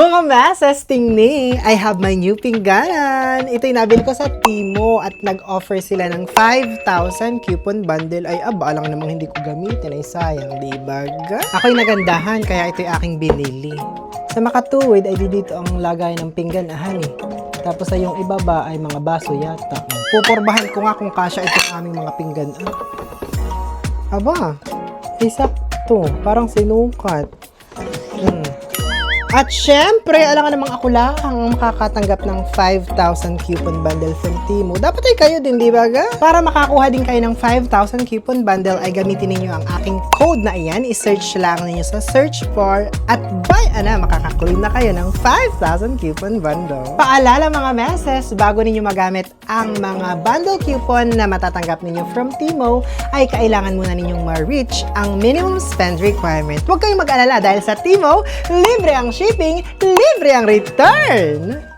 Mga masses, tingni, I have my new pingganan. Ito'y nabili ko sa Timo at nag-offer sila ng 5,000 coupon bundle. Ay, aba lang namang hindi ko gamitin. Ay, sayang, diba? Ako'y nagandahan, kaya ito'y aking binili. Sa makatuwid ay dito ang lagay ng pingganahan eh. Tapos ay yung ibaba ay mga baso yata. Pupurbahan ko nga kung kasya itong aming mga pingganan. Aba, isakto. Parang sinukat. At syempre, alangan namang ako lang ang makakatanggap ng 5,000 coupon bundle from Timo. Dapat ay kayo din, di ba ga? Para makakuha din kayo ng 5,000 coupon bundle ay gamitin ninyo ang aking code na iyan. I-search lang ninyo sa search for at buy makakaklaim na kayo ng 5,000 coupon bundle. Paalala mga meses, bago ninyo magamit ang mga bundle coupon na matatanggap ninyo from Timo, ay kailangan muna ninyong ma-reach ang minimum spend requirement. Huwag kayong mag-alala dahil sa Timo, libre ang shipping, libre ang return!